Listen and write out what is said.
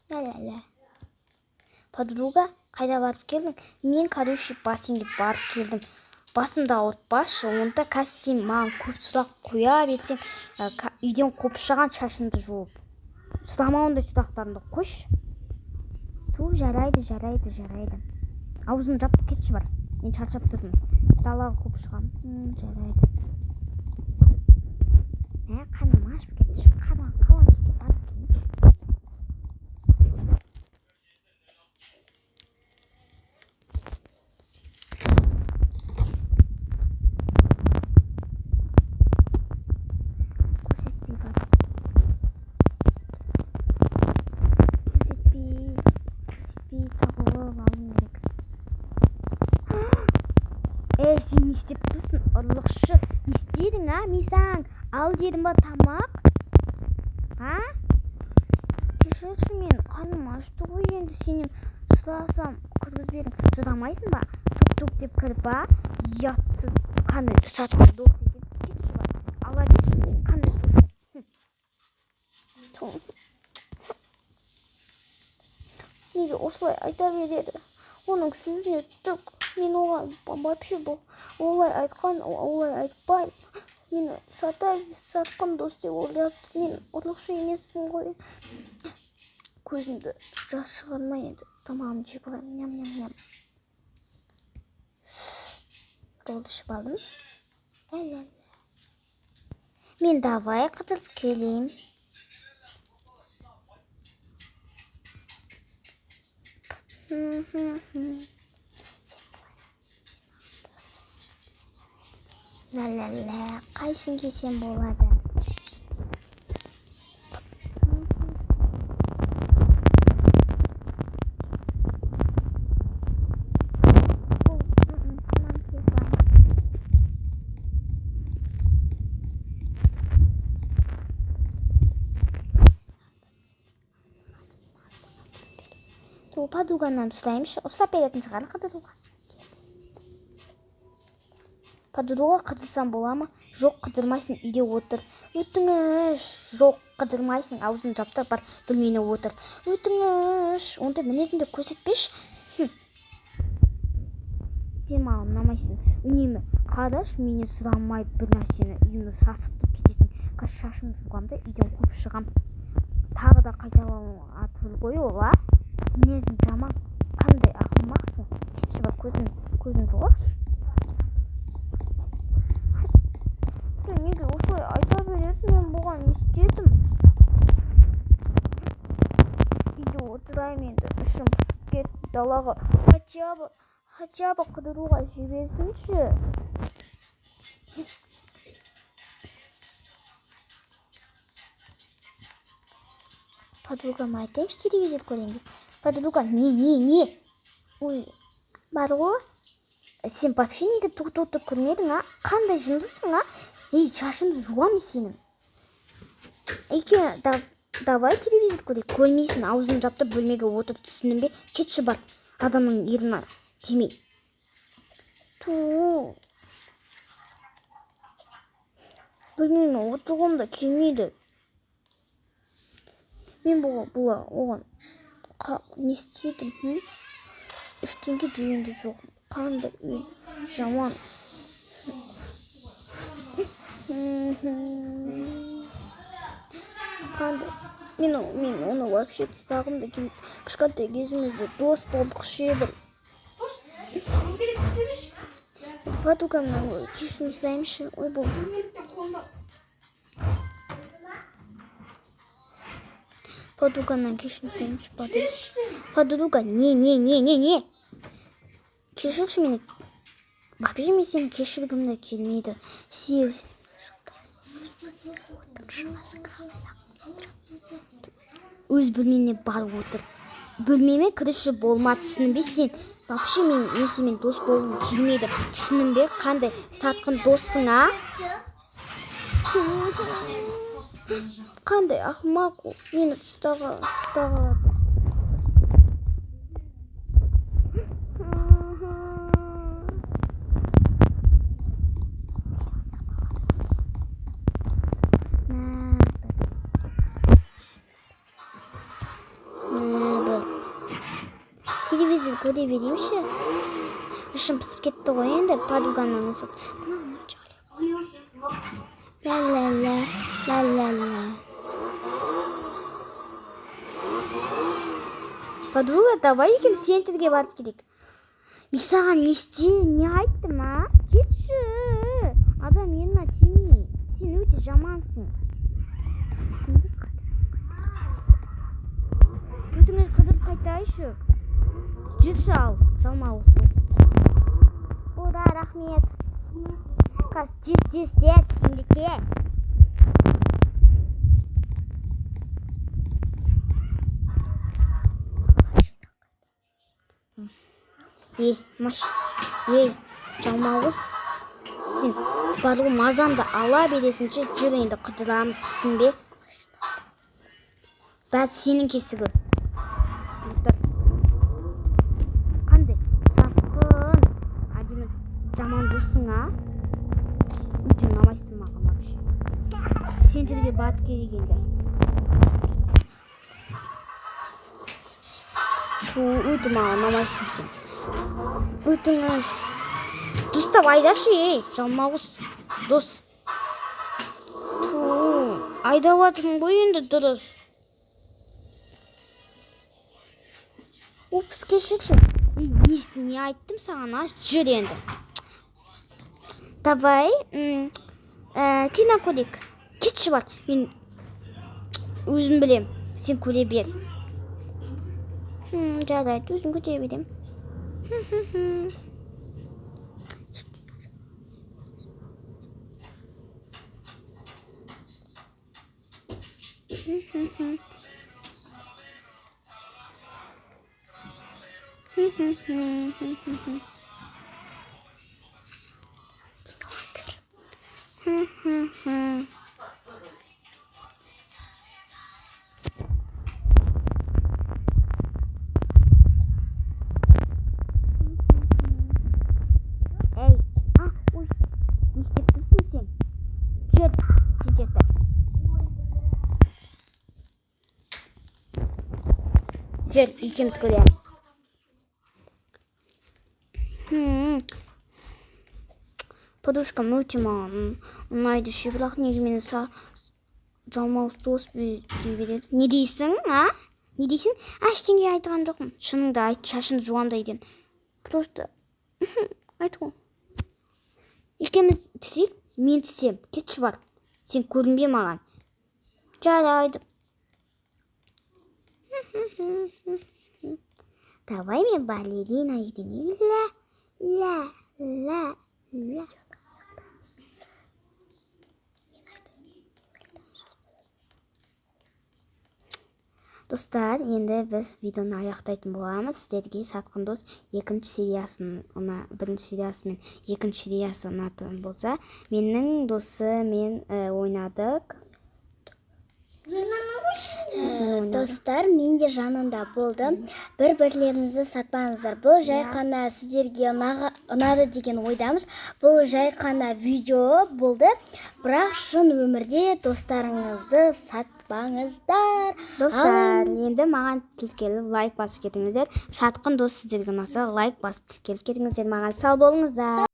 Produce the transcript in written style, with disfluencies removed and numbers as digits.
Ля-ля-ля. Подруга, қайда барып келдің? Мен, короче, бассейнге барып келдім. Басымды ауыртпашы, онда қазір сен маған көп сұрақ қоя берсең, үйден қуып шыған шашымды жуып. Сұлама ондай сұрақтарыңды қойшы. Жарайды. Аузын жапып кетші бар. Мен шаршап тұрдым. Далаға қуып шығам. Жарайды. Қаным ашып кетші. Қалан жерге барып келші. Сен не істеп тұрсың, ұрлықшы? Не істедің, мен саған ал дедім ба тамақ? Кешірші, мен қаным ашты ғой, енді сенен сұрасам кіргізбедің. Шыдамайсың ба? Тук деп кіріп ба? Ұятсыз, қандай сатқын дос екен. Кетші бар. Ала берші, қандай дос. Неге осылай айта береді? Оның сөзіне түк. Мен оған вообще олай айтпаймын. Мені сатқын дос деп ойлады. Мен ұрлықшы емеспін ғой. Көзімді жас шығармай еді. Тамағымды жеп алайын. Ням. Ролды ішіп алдым. Мен давай қыдырып келейін. Ля-ля-ля, қайсын кесем болады? Подруганы ұстаймыншы, ұстап беретін шығар қыдыруға. Подруга қыдырсам бола ма? Жоқ, қыдырмайсың, үйде отыр. Өтініш. Жоқ, қыдырмайсың, аузын жаптап бар, бөлмене отыр. Өтініш. Онда мінезіңді көрсетпеші. Сен маған ұнамайсың. Үнемі қараш, мені сұрамай бір нәрсені үйімді сасытып кетесің. Қазір шашымды жуғамда үйден қуып шығам. Тағы да қайталауың атыл ғой ола. Мінезің жаман. Қандай ақымақсың. Кетші бар, көзін жуғаш. Неге осылай айта береді? Мен бұған не істедім? Үйде отырайын енді. Ішім пысып кетті далаға. Хотя бы қыдыруға жіберсінші. Подругама айтайыншы, телевизор көрейін деп. Подруга, не? Ой, бар ғой. Сен вообще неге тоқтап көрмедің, Қандай жындысың, шашыңды жуамын сенің. Давай телевизор көрейік. Көрмейсің, аузын жаптап бөлмеге отырып түсіндің бе? Кетші бар, адамның еріне тимей. Бөлмеме отырғанда келмейді. Мен оған не істедім? Ештеңе дегенде жоқ. Қандай үй жаман. Қандай? Мен оны вообще тастағым да келмейді. Кішкентай кезімізде дос болдық шебір. Подругамнан кешірім сұрайыншы. Ой, бұл. Подругамнан кешірім сұрайыншы. Подруга, не. Кешірші мені. Вообще мен сенің кешіргімді келмейді. Өз бөлмеңе бар отыр. Бөлмеме кіріші болма, түсінің бе сен? Вообще мен сенімен дос болғым келмейді. Түсінің бе қандай сатқын доссың, Қандай ақымақ ол. Мені тұстағалады. телевизор көре берейінші. Ішім пысып кетті ғой енді подругамнан ұсат. Ла-ла-ла. Подруга, давай екеуміз центрге барып келейік. Мен саған не айттым, а? Кетші. Адам еріне тимей. Сен өте жамансың. Өтіңіз қыдырып қайтайшы. Жүрші ал, жалмауыз дос. Ода, рахмет. Қас, тез, кеңдеке. Жалмауыз. Сен барлығы мазамды ала бересінші, жүр енді қыдырамыз, түсінбе? Бәт сенің кесігі. Қандай? Сапқын. Әдемі жаман досың, а? Өте ұнамайсың маған вообще. Центрге барып керек енді. Өте маған ұнамайсың сен. Өтіңіз. Дұстап айдашы, жалмауыз дос. Айдап атырмын ғой енді дұрыс. Опс, кешірші. Не айттым саған, а? Жүр енді. Давай, кино көрейік. Кетші бар. Мен өзім білем. Сен көре бер. Жарайды, өзім көре берем. Жүр, екеміз көреміз. Подружкам өте маған ұнайды ше, бірақ неге мені жалмауыз дос береді. Не дейсің, а? Не дейсің? Ештеңе айтқан жоқпын. Шыныңды айт, шашын жуандайден. Просто айтқын. Екеміз түсейік, мен түсем. Кетші бар. Сен көрінбе маған. Жарайды. Давай мен балерина үйренейін. Ла. Достар, енді біз видеоны аяқтайтын боламыз. Сіздерге Сатқын дос бірінші сериясы мен екінші сериясы ұнайтын болса, менің досымен ойнадық. Достар, мен де жанында болдым. Бір-бірлеріңізді сатпаңыздар. Бұл жай қана сіздерге ұнады деген ойдамыз. Бұл жай қана видео болды. Бірақ шын өмірде достарыңызды сатпаңыздар. Достар, енді маған келіп лайк басып кетіңіздер. Сатқын дос сіздерге ұнаса, лайк басып келіп кетіңіздер. Маған сау болыңыздар.